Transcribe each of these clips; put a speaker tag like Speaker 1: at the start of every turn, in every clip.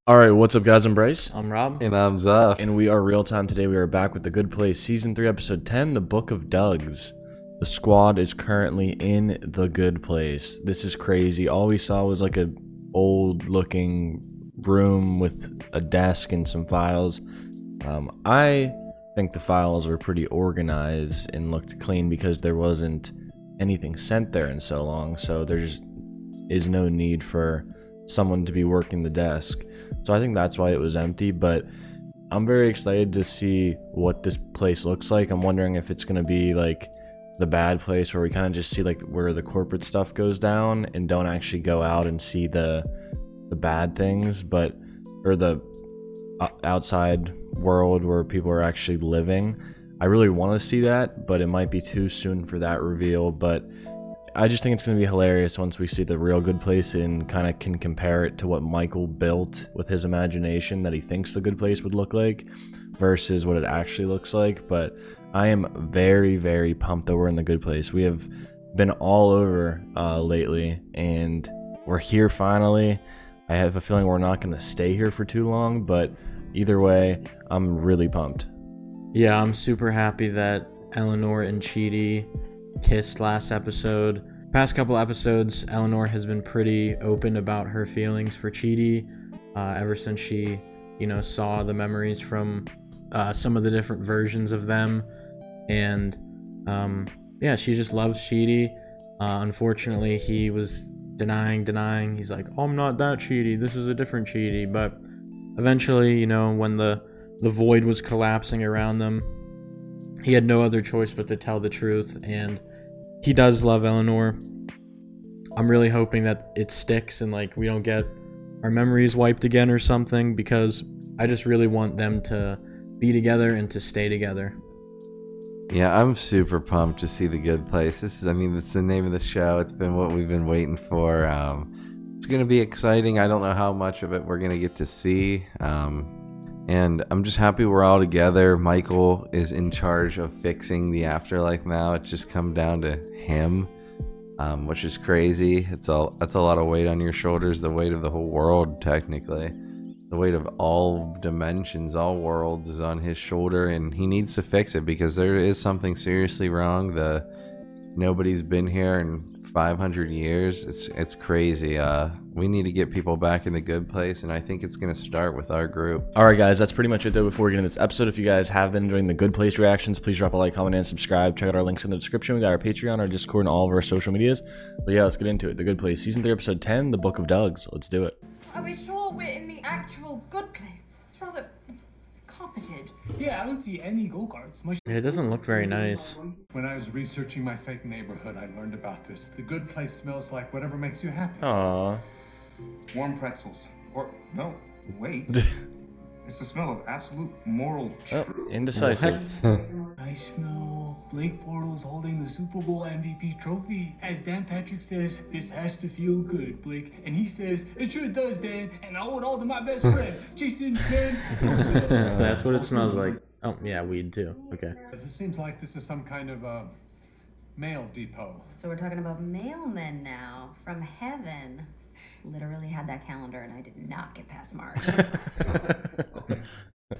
Speaker 1: All right, what's up, guys? I'm Bryce.
Speaker 2: I'm Rob.
Speaker 3: And I'm Zuff.
Speaker 1: And we are real time today. We are back with The Good Place, Season 3, Episode 10, The Book of Dougs. The squad is currently in The Good Place. This is crazy. All we saw was like a old-looking room with a desk and some files. I think the files were pretty organized and looked clean because there wasn't anything sent there in so long, so there just is no need for someone to be working the desk. So I think that's why it was empty, but I'm very excited to see what this place looks like. I'm wondering if it's going to be like the bad place where we kind of just see like where the corporate stuff goes down and don't actually go out and see the bad things, but or the outside world where people are actually living. I really want to see that, but it might be too soon for that reveal. But I just think it's going to be hilarious once we see the real Good Place and kind of can compare it to what Michael built with his imagination that he thinks the Good Place would look like versus what it actually looks like. But I am very, very pumped that we're in the Good Place. We have been all over lately, and we're here finally. I have a feeling we're not going to stay here for too long, but either way, I'm really pumped.
Speaker 2: Yeah, I'm super happy that Eleanor and Chidi kissed last episode. Past couple episodes, Eleanor has been pretty open about her feelings for Chidi ever since she, saw the memories from some of the different versions of them. And she just loves Chidi. Unfortunately, he was denying. He's like, oh, I'm not that Chidi. This is a different Chidi. But eventually, when the void was collapsing around them, he had no other choice but to tell the truth, and he does love Eleanor. I'm really hoping that it sticks and we don't get our memories wiped again or something, because I just really want them to be together and to stay together.
Speaker 3: Yeah, I'm super pumped to see The Good Place. It's the name of the show. It's been what we've been waiting for. It's going to be exciting. I don't know how much of it we're going to get to see. And I'm just happy we're all together. Michael is in charge of fixing the afterlife now. It's just come down to him, which is crazy. That's a lot of weight on your shoulders, the weight of the whole world, technically. The weight of all dimensions, all worlds is on his shoulder, and he needs to fix it because there is something seriously wrong. Nobody's been here in 500 years. It's crazy. We need to get people back in the Good Place, and I think it's going to start with our group.
Speaker 1: All right, guys, that's pretty much it, though. Before we get into this episode, if you guys have been enjoying the Good Place reactions, please drop a like, comment, and subscribe. Check out our links in the description. We got our Patreon, our Discord, and all of our social medias. But yeah, let's get into it. The Good Place, Season 3, Episode 10, The Book of Dougs. Let's do it.
Speaker 4: Are we sure we're in the actual good place? It's rather carpeted.
Speaker 5: Yeah, I don't see any go-karts.
Speaker 2: It doesn't look very nice.
Speaker 5: When I was researching my fake neighborhood, I learned about this. The good place smells like whatever makes you happy.
Speaker 1: Aww.
Speaker 6: Warm pretzels. Or, no, wait. It's the smell of absolute moral truth.
Speaker 1: Oh, indecisive.
Speaker 5: I smell Blake Bortles holding the Super Bowl MVP trophy. As Dan Patrick says, this has to feel good, Blake. And he says, it sure does, Dan. And I owe it all to my best friend, Jason Ken.
Speaker 2: That's what it smells like. Oh, yeah, weed too. Okay.
Speaker 5: This seems like this is some kind of mail depot.
Speaker 4: So we're talking about mailmen now from heaven. Literally had that calendar and I did not get past March.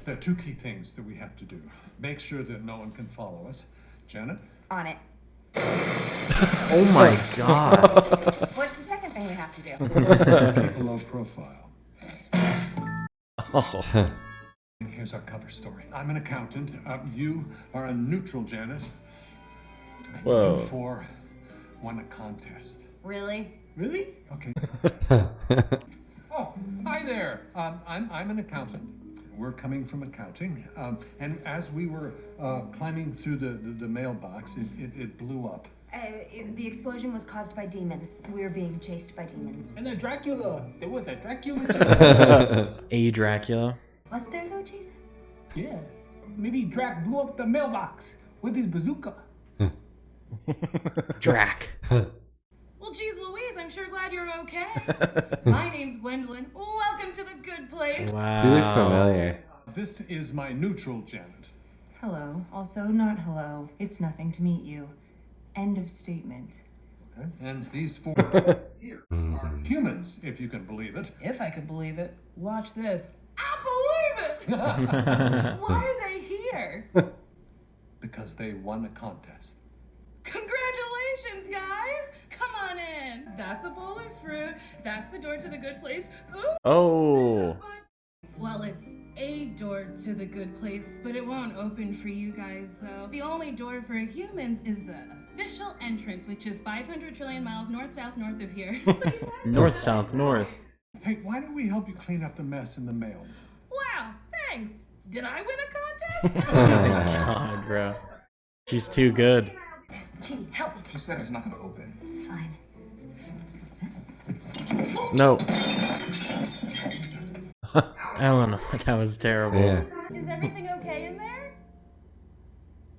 Speaker 5: There are two key things that we have to do. Make sure that no one can follow us. Janet?
Speaker 4: On it.
Speaker 2: Oh my god.
Speaker 4: What's the second thing we have to do?
Speaker 5: Keep a low profile.
Speaker 1: Oh.
Speaker 5: And here's our cover story. I'm an accountant. You are a neutral, Janet. And
Speaker 1: Whoa.
Speaker 5: you four won a contest.
Speaker 4: Really?
Speaker 5: Really? Okay. Oh, hi there. I'm an accountant. We're coming from accounting. And as we were climbing through the mailbox, it blew up.
Speaker 4: The explosion was caused by demons. We were being chased by demons.
Speaker 5: And a Dracula. There was a Dracula.
Speaker 2: A Dracula.
Speaker 4: Was there though, Jason?
Speaker 5: Yeah. Maybe Drac blew up the mailbox with his bazooka.
Speaker 2: Drac.
Speaker 7: Well, geez Louise, I'm sure glad you're okay. My name's Gwendolyn. Welcome to the good place.
Speaker 2: Wow.
Speaker 3: She looks familiar.
Speaker 5: This is my neutral, Janet.
Speaker 8: Hello. Also not hello. It's nothing to meet you. End of statement. Okay? And these 4 here are humans, if you can believe it.
Speaker 7: If I could believe it. Watch this. I believe it! Why are they here?
Speaker 8: Because they won a contest.
Speaker 7: Congratulations, guys! Come on in. That's a bowl of fruit. That's the door to the good place. Ooh.
Speaker 1: Oh.
Speaker 7: Well, it's a door to the good place, but it won't open for you guys, though. The only door for humans is the official entrance, which is 500 trillion miles north-south north of here. So
Speaker 2: North, south, north.
Speaker 8: Hey, why don't we help you clean up the mess in the mail?
Speaker 7: Wow, thanks. Did I win a contest?
Speaker 2: God, bro. She's too good.
Speaker 4: Chidi, help me.
Speaker 6: She said it's not gonna open.
Speaker 4: Fine.
Speaker 1: No.
Speaker 2: Ellen, that was terrible.
Speaker 3: Yeah.
Speaker 7: Is everything okay in there?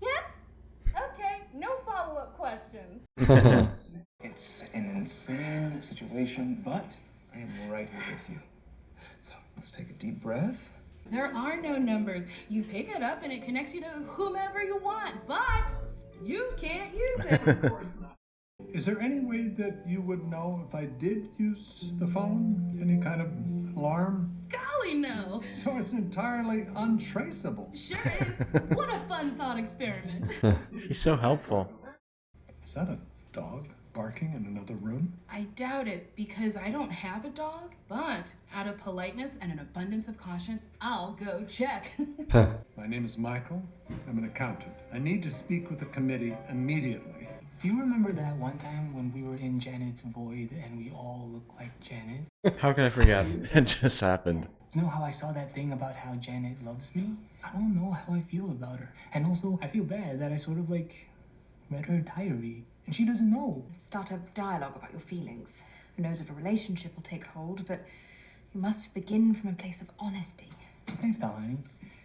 Speaker 7: Yep. Okay, no follow-up questions.
Speaker 6: It's an insane situation, but I am right here with you. So let's take a deep breath.
Speaker 7: There are no numbers. You pick it up and it connects you to whomever you want, but you can't use it. Of course not.
Speaker 8: Is there any way that you would know if I did use the phone? Any kind of alarm?
Speaker 7: Golly, no.
Speaker 8: So it's entirely untraceable.
Speaker 7: Sure is. What a fun thought experiment.
Speaker 2: She's so helpful.
Speaker 8: Is that a dog barking in another room?
Speaker 7: I doubt it because I don't have a dog, but out of politeness and an abundance of caution, I'll go check.
Speaker 8: My name is Michael. I'm an accountant. I need to speak with the committee immediately.
Speaker 5: Do you remember that one time when we were in Janet's void and we all looked like Janet?
Speaker 2: How can I forget?
Speaker 1: It just happened.
Speaker 5: You know how I saw that thing about how Janet loves me? I don't know how I feel about her. And also, I feel bad that I sort of like read her diary. And she doesn't know.
Speaker 9: Start a dialogue about your feelings. Who knows if a relationship will take hold, but you must begin from a place of honesty.
Speaker 5: Thanks, darling.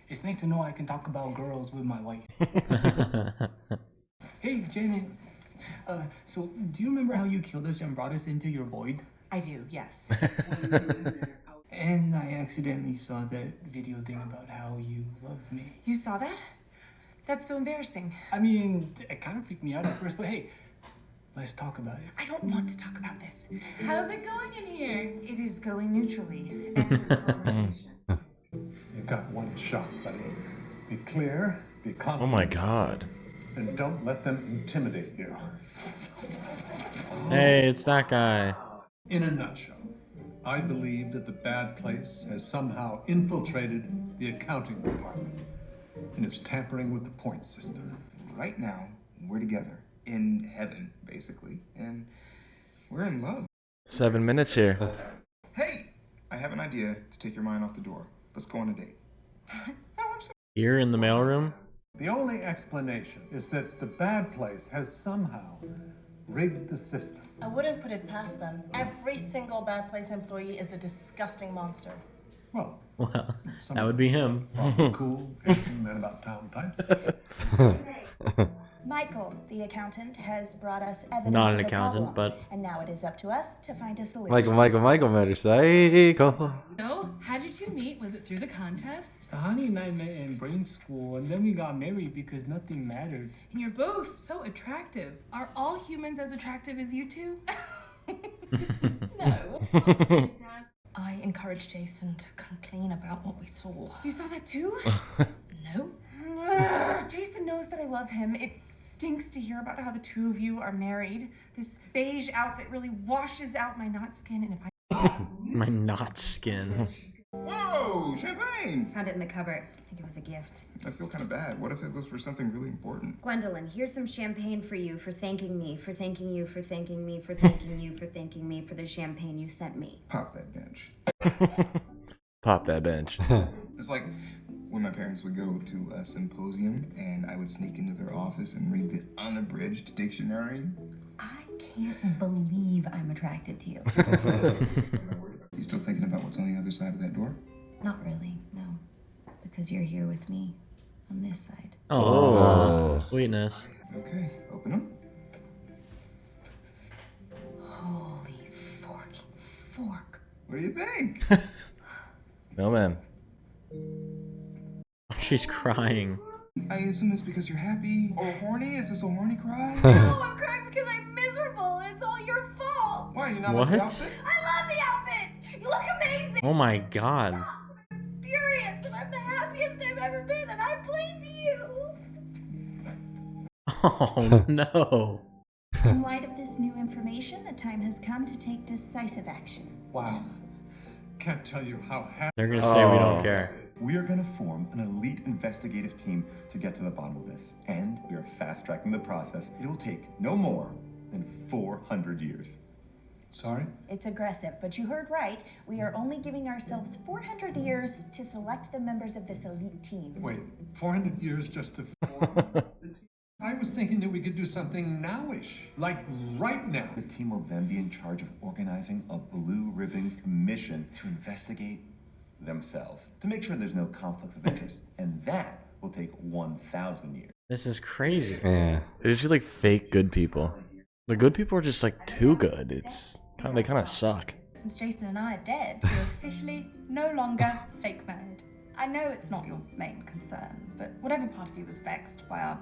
Speaker 5: It's nice to know I can talk about girls with my wife. Hey, Janet. So, do you remember how you killed us and brought us into your void?
Speaker 9: I do, yes.
Speaker 5: And I accidentally saw that video thing about how you loved me.
Speaker 9: You saw that? That's so embarrassing.
Speaker 5: I mean, it kind of freaked me out at first, but hey, let's talk about it.
Speaker 9: I don't want to talk about this.
Speaker 7: How's it going in here?
Speaker 9: It is going neutrally.
Speaker 8: You've got one shot, buddy. Be clear, be confident.
Speaker 1: Oh my god.
Speaker 8: And don't let them intimidate you.
Speaker 2: Hey, it's that guy.
Speaker 8: In a nutshell, I believe that the bad place has somehow infiltrated the accounting department and is tampering with the point system.
Speaker 6: Right now, we're together in heaven, basically, and we're in love.
Speaker 1: 7 minutes here.
Speaker 6: Hey, I have an idea to take your mind off the door. Let's go on a date.
Speaker 2: Here in the mailroom?
Speaker 8: The only explanation is that the bad place has somehow rigged the system.
Speaker 10: I wouldn't put it past them. Every single Bad Place employee is a disgusting monster.
Speaker 8: Well,
Speaker 2: Well, that would be him.
Speaker 8: cool, handsome men about town types.
Speaker 11: Michael, the accountant, has brought us evidence
Speaker 2: Not
Speaker 11: of
Speaker 2: an
Speaker 11: the
Speaker 2: accountant,
Speaker 11: problem,
Speaker 2: but
Speaker 11: and now it is up to us to find a solution.
Speaker 3: Michael motorcycle.
Speaker 7: So, how'd you two meet? Was it through the contest?
Speaker 5: Honey and I met in brain school, and then we got married because nothing mattered.
Speaker 7: And you're both so attractive. Are all humans as attractive as you two?
Speaker 9: No. I encouraged Jason to come clean about what we saw.
Speaker 7: You saw that too?
Speaker 9: No.
Speaker 11: Jason knows that I love him. It stinks to hear about how the two of you are married. This beige outfit really washes out my not skin, and if I...
Speaker 2: my not skin.
Speaker 6: Whoa, champagne!
Speaker 4: Found it in the cupboard. I think it was a gift.
Speaker 6: I feel kind of bad. What if it was for something really important?
Speaker 4: Gwendolyn, here's some champagne for you for thanking me, for thanking you, for thanking me, for thanking you, for thanking me for the champagne you sent me.
Speaker 6: Pop that bench.
Speaker 1: Pop that bench.
Speaker 6: It's like when my parents would go to a symposium and I would sneak into their office and read the unabridged dictionary.
Speaker 4: I can't believe I'm attracted to you.
Speaker 6: You still thinking about what's on the other side of that door?
Speaker 4: Not really, no. Because you're here with me on this side.
Speaker 2: Oh, sweetness.
Speaker 6: Okay, open them.
Speaker 4: Holy forking fork.
Speaker 6: What do you think?
Speaker 1: No, man.
Speaker 2: She's crying.
Speaker 6: I assume it's because you're happy or horny. Is this a horny cry?
Speaker 7: No, I'm crying because I'm miserable. It's all
Speaker 6: you not
Speaker 2: What?
Speaker 6: like the outfit?
Speaker 4: I love the outfit! You look amazing!
Speaker 2: Oh my god.
Speaker 4: I'm furious, and I'm the happiest I've ever been, and I blame you!
Speaker 2: Oh no.
Speaker 12: In light of this new information, the time has come to take decisive action.
Speaker 8: Wow. Can't tell you how happy.
Speaker 2: They're gonna say we don't
Speaker 1: Oh.
Speaker 2: care.
Speaker 6: We are going to form an elite investigative team to get to the bottom of this. And we are fast-tracking the process. It will take no more than 400 years.
Speaker 8: Sorry?
Speaker 12: It's aggressive, but you heard right. We are only giving ourselves 400 years to select the members of this elite team.
Speaker 8: Wait, 400 years just to form? I was thinking that we could do something nowish, like right now.
Speaker 6: The team will then be in charge of organizing a blue ribbon commission to investigate themselves, to make sure there's no conflicts of interest. And that will take 1,000 years.
Speaker 2: This is crazy.
Speaker 3: Yeah.
Speaker 1: They just feel like fake good people. The good people are just like too good. They kind of suck.
Speaker 9: Since Jason and I are dead, we're officially no longer fake married. I know it's not your main concern, but whatever part of you was vexed by our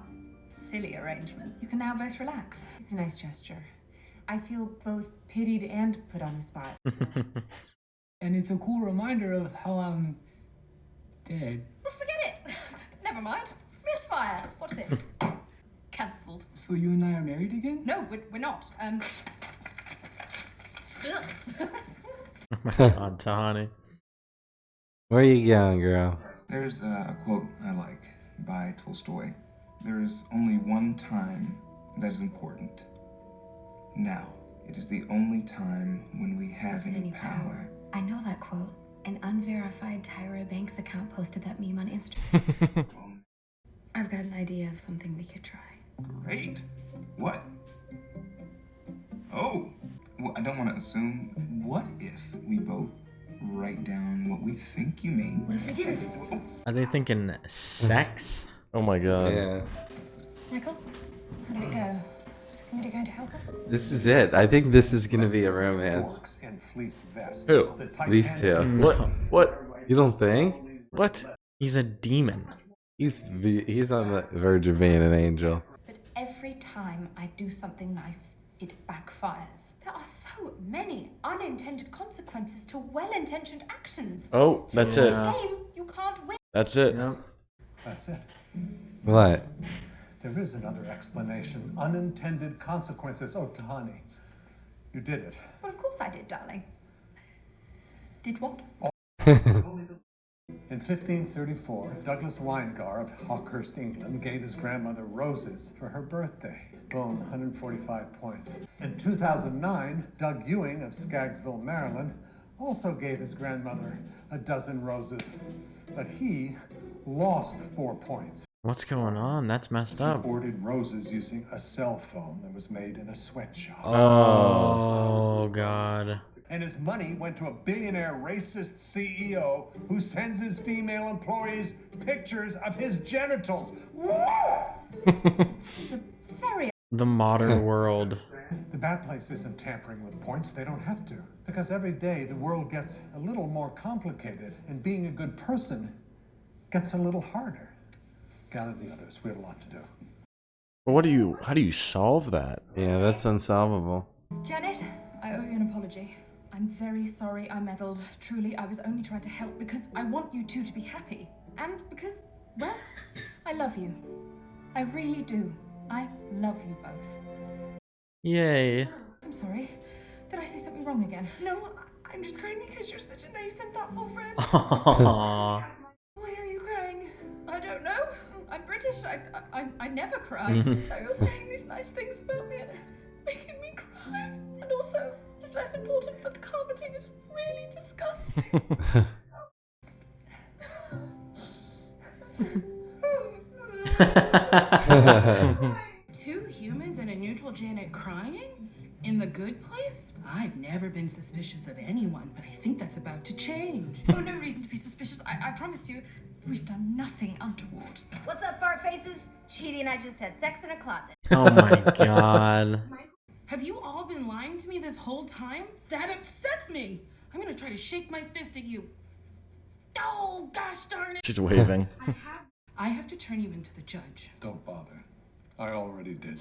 Speaker 9: silly arrangement, you can now both relax.
Speaker 11: It's a nice gesture. I feel both pitied and put on the spot.
Speaker 5: And it's a cool reminder of how I'm dead.
Speaker 9: Well, forget it. Never mind. Misfire. What's this? Cancelled.
Speaker 5: So you and I are married again?
Speaker 9: No, we're not.
Speaker 2: Oh my god, Tahani.
Speaker 3: Where you going, girl?
Speaker 6: There's a quote I like by Tolstoy. There is only one time that is important. Now. It is the only time when we have any power.
Speaker 4: I know that quote. An unverified Tyra Banks account posted that meme on Instagram. I've got an idea of something we could try.
Speaker 6: Great. What? Oh. Well, I don't want to assume. What if we both write down what we think you mean?
Speaker 4: What if we did it?
Speaker 2: Are they thinking sex?
Speaker 1: Oh my god.
Speaker 3: Yeah.
Speaker 9: Michael, how did it go? Is somebody going to help us?
Speaker 3: This is it. I think this is gonna be a romance.
Speaker 8: Dorks and fleece vests.
Speaker 1: Who?
Speaker 8: The
Speaker 3: These
Speaker 8: Titanic-
Speaker 3: two.
Speaker 1: What?
Speaker 3: You don't think?
Speaker 1: What?
Speaker 2: He's a demon.
Speaker 3: He's on the verge of being an angel.
Speaker 9: But every time I do something nice, it backfires. There are so many unintended consequences to well-intentioned actions.
Speaker 1: Oh, that's
Speaker 2: Yeah.
Speaker 1: it.
Speaker 9: Game, you can't win.
Speaker 1: That's it.
Speaker 8: That's it.
Speaker 3: What?
Speaker 8: There is another explanation. Unintended consequences. Oh, Tahani, you did it.
Speaker 9: Well, of course I did, darling. Did what?
Speaker 8: In 1534, Douglas Winegar of Hawkhurst, England, gave his grandmother roses for her birthday. Boom, 145 points. In 2009, Doug Ewing of Skaggsville, Maryland, also gave his grandmother a dozen roses, but he lost 4 points.
Speaker 2: What's going on? That's messed up.
Speaker 8: He ordered roses using a cell phone that was made in a sweatshop.
Speaker 2: Oh god.
Speaker 8: And his money went to a billionaire racist CEO who sends his female employees pictures of his genitals.
Speaker 9: Very.
Speaker 2: The modern world.
Speaker 8: The bad place isn't tampering with points. They don't have to. Because every day the world gets a little more complicated, and being a good person gets a little harder. Gather the others. We have a lot to do.
Speaker 1: But how do you solve that?
Speaker 3: Yeah, that's unsolvable.
Speaker 9: Janet, I owe you an apology. I'm very sorry I meddled. Truly, I was only trying to help because I want you two to be happy. And because, well, I love you. I really do. I love you both.
Speaker 2: Yay.
Speaker 9: I'm sorry. Did I say something wrong again?
Speaker 11: No, I'm just crying because you're such a nice and thoughtful friend.
Speaker 2: Aww.
Speaker 11: Why are you crying?
Speaker 9: I don't know. I'm British. I never cry.
Speaker 2: Mhm.
Speaker 9: So you're saying these nice things about me and it's making me cry. And also, it's less important, but the carpeting is really disgusting.
Speaker 7: Two humans and a neutral Janet crying? In the good place? I've never been suspicious of anyone, but I think that's about to change.
Speaker 9: Oh, no reason to be suspicious. I promise you, we've done nothing untoward.
Speaker 4: What's up, fart faces? Cheaty and I just had sex in a closet.
Speaker 2: Oh my god.
Speaker 7: Have you all been lying to me this whole time? That upsets me. I'm gonna try to shake my fist at you. Oh, gosh darn it.
Speaker 1: She's waving.
Speaker 7: I have to turn you into the judge.
Speaker 8: Don't bother. I already did.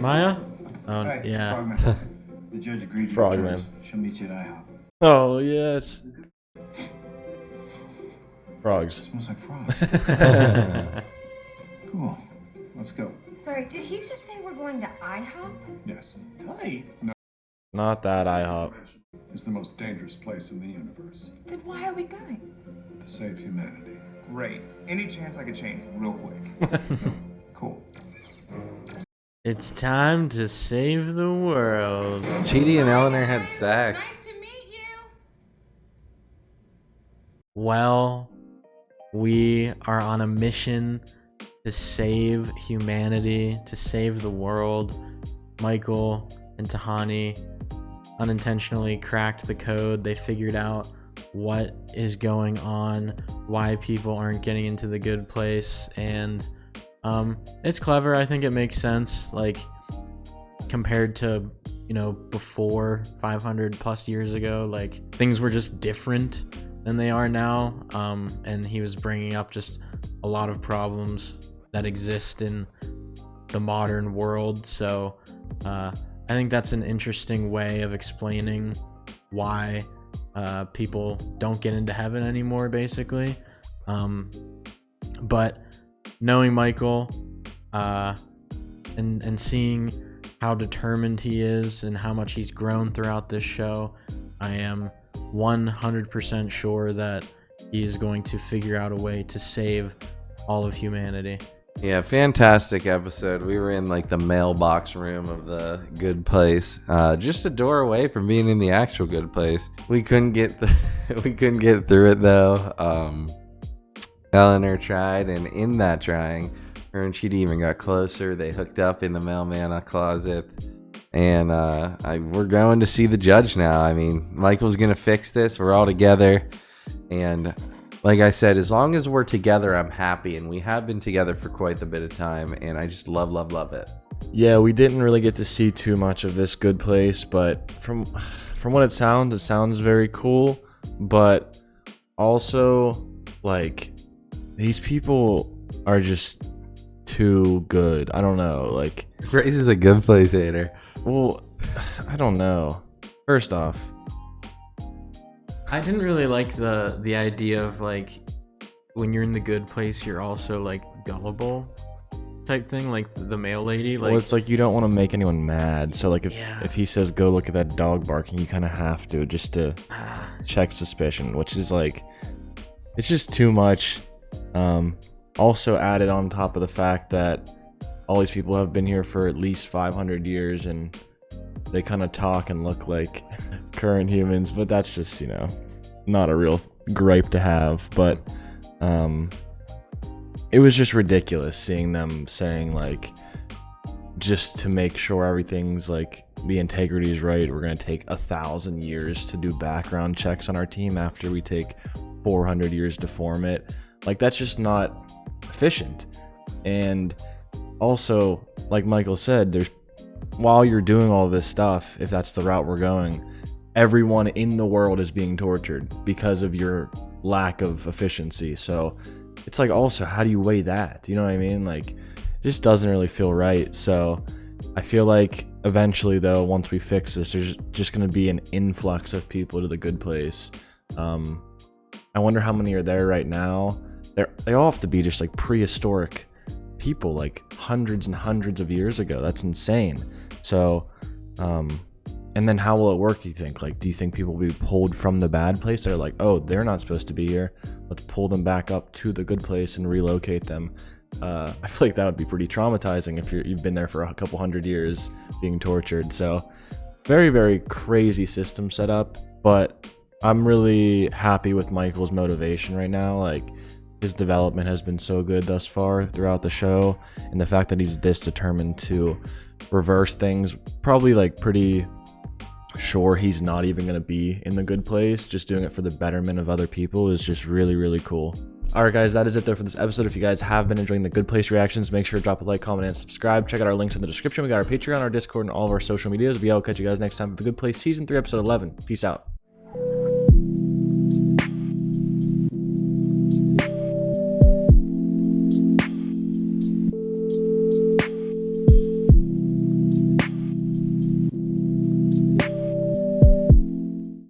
Speaker 2: Maya? Oh,
Speaker 6: Hey,
Speaker 2: yeah.
Speaker 6: wrong man.
Speaker 13: The judge agreed to
Speaker 1: Frog
Speaker 13: your
Speaker 1: man.
Speaker 13: terms. She'll meet you at IHOP.
Speaker 1: Oh, yes. Frogs.
Speaker 13: Smells like frogs. Cool. Let's go.
Speaker 4: Sorry, did he just say we're going to IHOP?
Speaker 8: Yes.
Speaker 5: Tight.
Speaker 1: Not that IHOP.
Speaker 8: It's the most dangerous place in the universe.
Speaker 9: Then why are we going?
Speaker 8: To save humanity.
Speaker 6: Great. Any chance I could change real quick? Cool.
Speaker 2: It's time to save the world.
Speaker 3: Chidi and Eleanor had sex.
Speaker 7: Nice to meet you.
Speaker 2: Well, we are on a mission to save humanity, to save the world. Michael and Tahani unintentionally cracked the code. They figured out what is going on, why people aren't getting into the good place, and it's clever. I think it makes sense, like, compared to, you know, before 500 plus years ago. Like, things were just different than they are now, and he was bringing up just a lot of problems that exist in the modern world. So I think that's an interesting way of explaining why people don't get into heaven anymore, basically. But knowing Michael and seeing how determined he is and how much he's grown throughout this show, I am 100% sure that he is going to figure out a way to save all of humanity.
Speaker 3: Yeah, fantastic episode. We were in like the mailbox room of the good place, just a door away from being in the actual good place. We couldn't get we couldn't get through it though. Eleanor tried, and in that trying, her and Chidi even got closer. They hooked up in the mailman closet, and we're going to see the judge now. I mean, Michael's gonna fix this. We're all together, and like I said, as long as we're together, I'm happy, and we have been together for quite a bit of time, and I just love it.
Speaker 1: Yeah, we didn't really get to see too much of this good place, but from what it sounds very cool. But also, like, these people are just too good. I don't know. Like,
Speaker 3: Bryce is a good place hater.
Speaker 1: Well, I don't know. First off,
Speaker 2: I didn't really like the idea of, like, when you're in the good place, you're also, like, gullible type thing, like the mail lady. Like,
Speaker 1: well, it's like you don't want to make anyone mad. So, like, if he says, go look at that dog barking, you kind of have to, just to check suspicion, which is, like, it's just too much. Also added on top of the fact that all these people have been here for at least 500 years, and they kind of talk and look like current humans, but that's just, you know, not a real gripe to have. But it was just ridiculous seeing them saying, like, just to make sure everything's, like, the integrity is right, we're going to take 1,000 years to do background checks on our team after we take 400 years to form it. Like, that's just not efficient. And also, like Michael said, while you're doing all this stuff, if that's the route we're going, everyone in the world is being tortured because of your lack of efficiency. So it's like, also, how do you weigh that? You know what I mean? Like, it just doesn't really feel right. So I feel like eventually, though, once we fix this, there's just going to be an influx of people to the good place. I wonder how many are there right now. They all have to be just like prehistoric people, like hundreds and hundreds of years ago. That's insane. So, and then how will it work, you think? Like, do you think people will be pulled from the bad place? They're like, oh, they're not supposed to be here. Let's pull them back up to the good place and relocate them. I feel like that would be pretty traumatizing if you've been there for a couple hundred years being tortured. So very, very crazy system set up. But I'm really happy with Michael's motivation right now. Like, his development has been so good thus far throughout the show, and the fact that he's this determined to reverse things, probably, like, pretty sure he's not even going to be in the good place, just doing it for the betterment of other people, is just really, really cool. Alright guys, that is it though for this episode. If you guys have been enjoying the Good Place reactions, make sure to drop a like, comment, and subscribe. Check out our links in the description. We got our Patreon, our Discord, and all of our social medias. I'll catch you guys next time for the Good Place Season 3, Episode 11. Peace out.